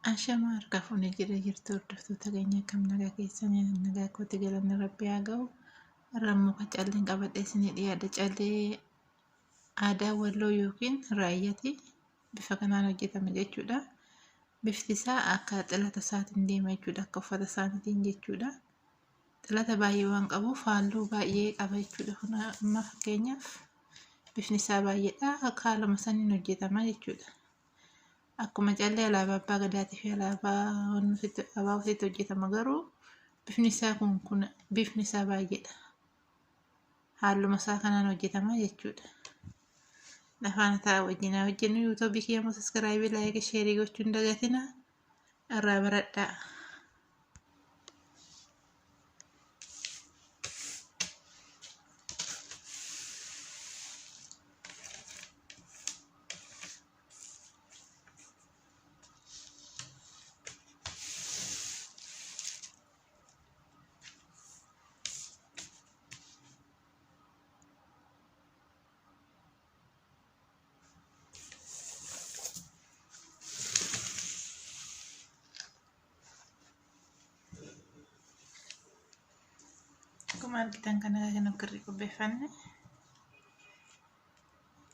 Ashama harka fuunee jirtu hordoftoota keenya akkam nagaa keessanii nagaa kootti galanni Rabbii haa ga'u. Muka calleen qabadhee isinii dhiyaadha. Callee aadaa Walloo yookiin Raayyaati. Bifa kanaan hojjetama jechuudha. Bifti isaa akka xilata isaatiin deema jechuudha. Akka uffata isaaniitiin jechuudha. Xilata baay'ee waan qabuuf halluu baay'ee qaba jechuudha. Amma fakkeenyaaf bifni isaa baay'eedha. Akka haaluma saniin hojjetama jechuudha. Akkuma callee alaabaa abbaa gadaatii fi alaabaa ofiitti hojjetama garuu bifni isaa baay'eedha. Halluma isaa kanaan hojjetama jechuudha. Lafaan ta'a wajjin hojjennu yuutuubii kiyya saskiraaybii laayikii sheerii gochuu hin dagatinaa. Irraa baradhaa. Akkuma argitan kana kan kirrii qopheeffanne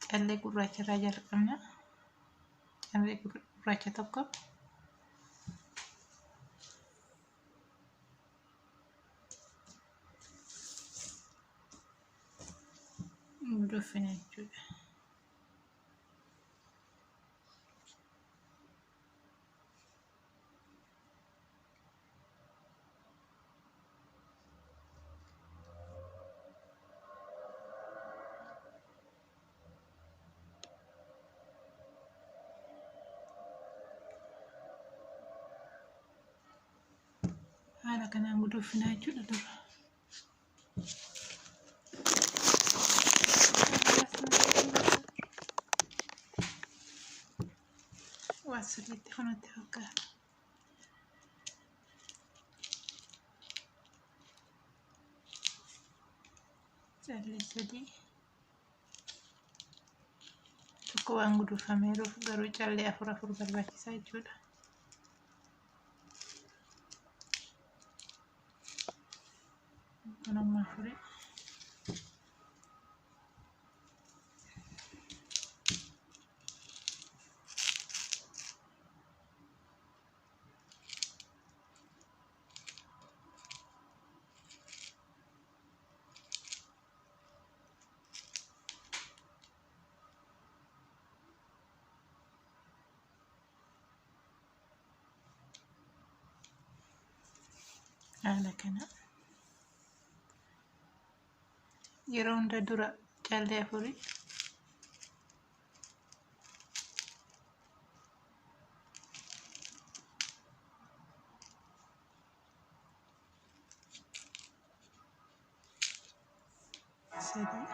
callee gurraacha irraa jalqabna. Callee gurraacha tokko guduunfina jechuudha. Haala kanaan guduunfina jechuudha dura. Waan sirriitti kanatti fakkaata. Callee sadii tokko waan guduunfameeruuf garuu callee afur barbaachisaa jechuudha. Kun amma afurii. Haala kana yeroo hunda dura callee afurii sadii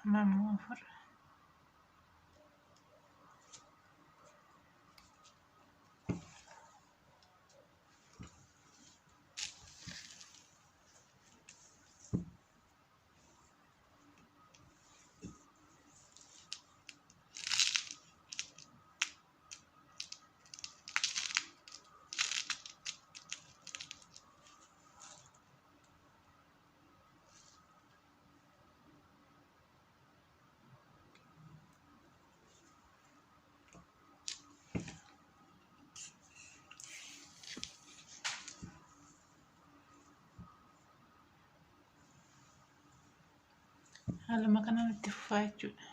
amma immoo afur. Haaluma kanaan itti fufaa jechuudha.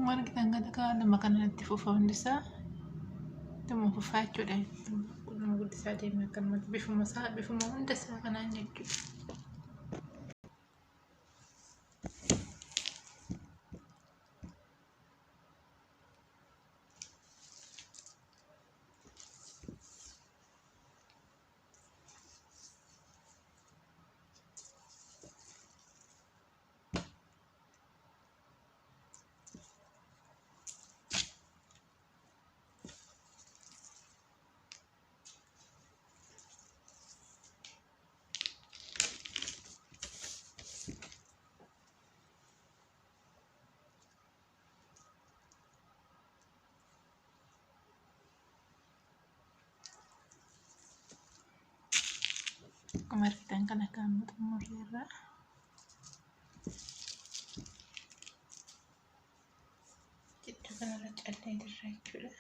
Akkuma argitan galagaa lama kanatti fufa hundisaa ittuma fufaa jechuudha. Nama guddisaa deemee akkanumatti bifuma hundasaa kanaan jechuudha. Akkuma argitan kana kan xumurreerra. Gidduu kanarra callee jirra jechuudha.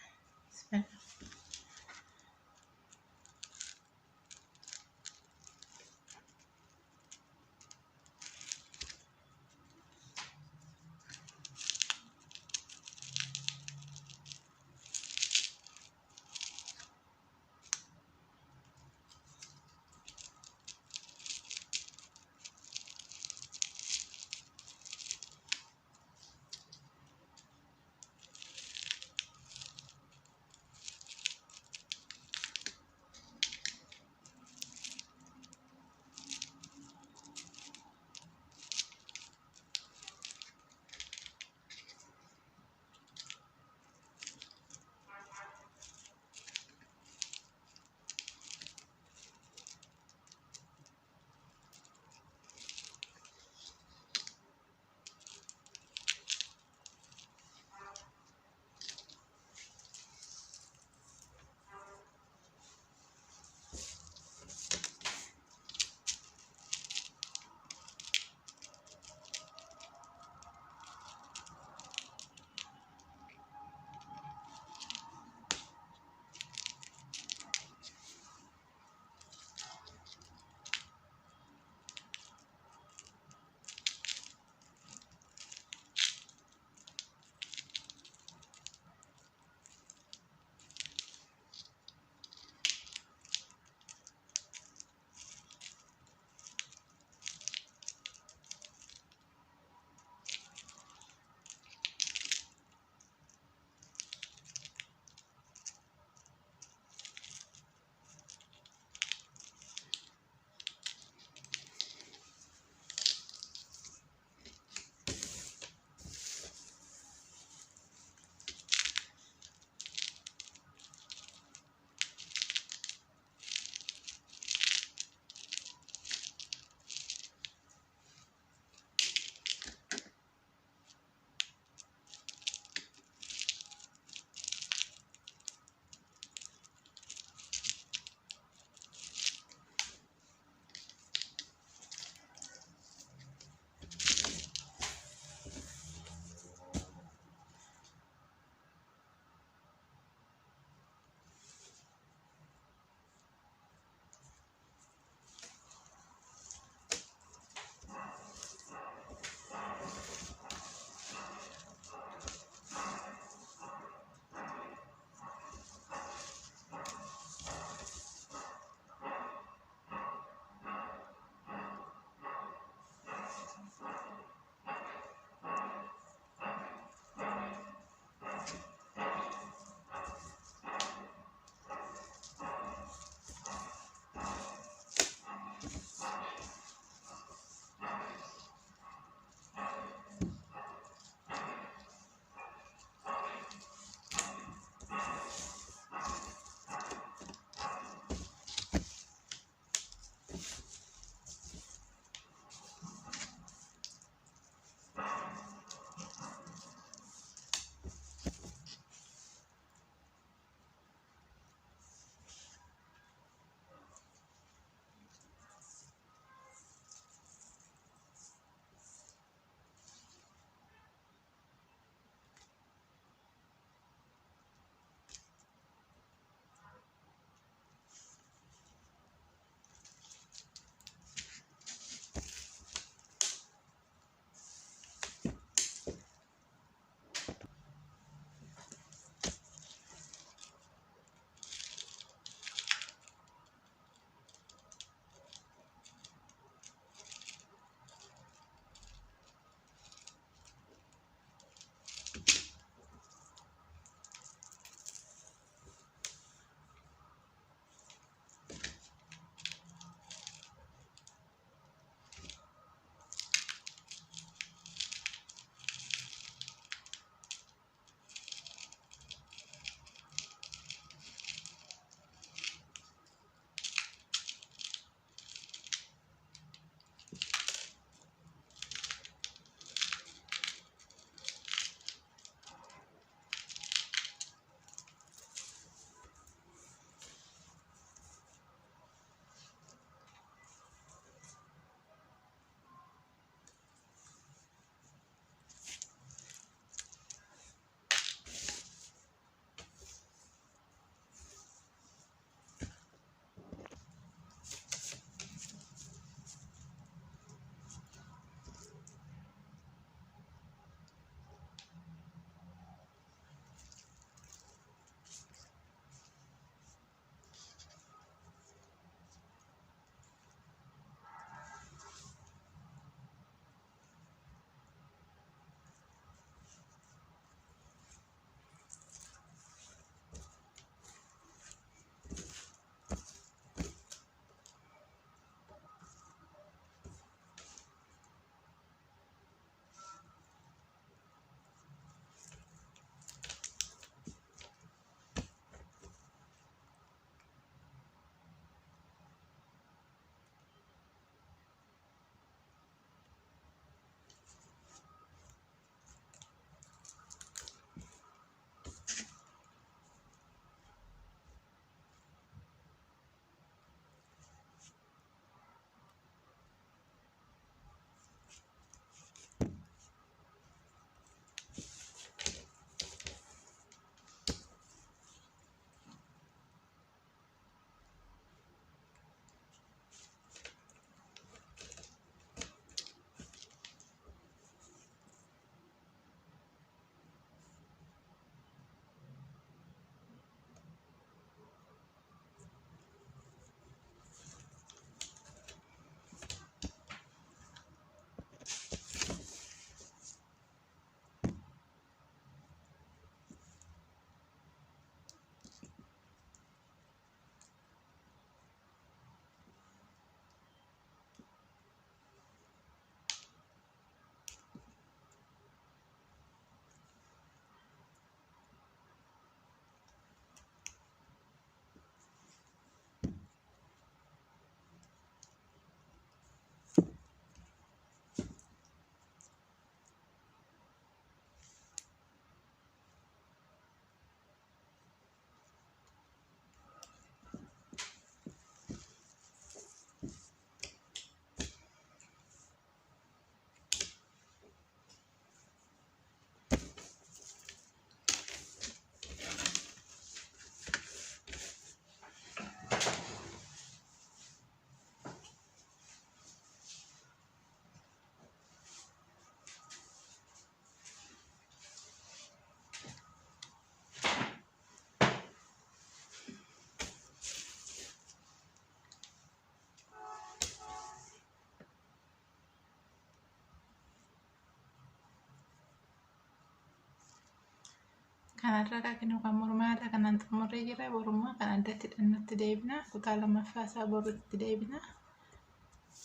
kanarraa kinu kan mormaadha kanan xumurree jira borumaa kan addatti hidhannutti deebina kutaa lammaffaa isaa borutti deebina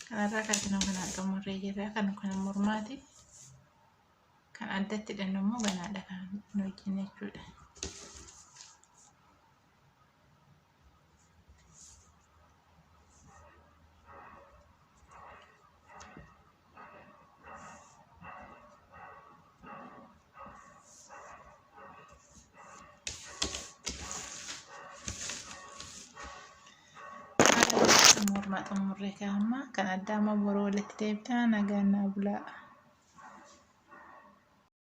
kanarraa kinu kan xumurree jira kan mormaati kan addatti hidhannu immoo ganaadha kan nu wajjin jechuudha. Morma xumurree kaa'ama kan addaa amma boroo walitti deebina nagaan naa bulaa.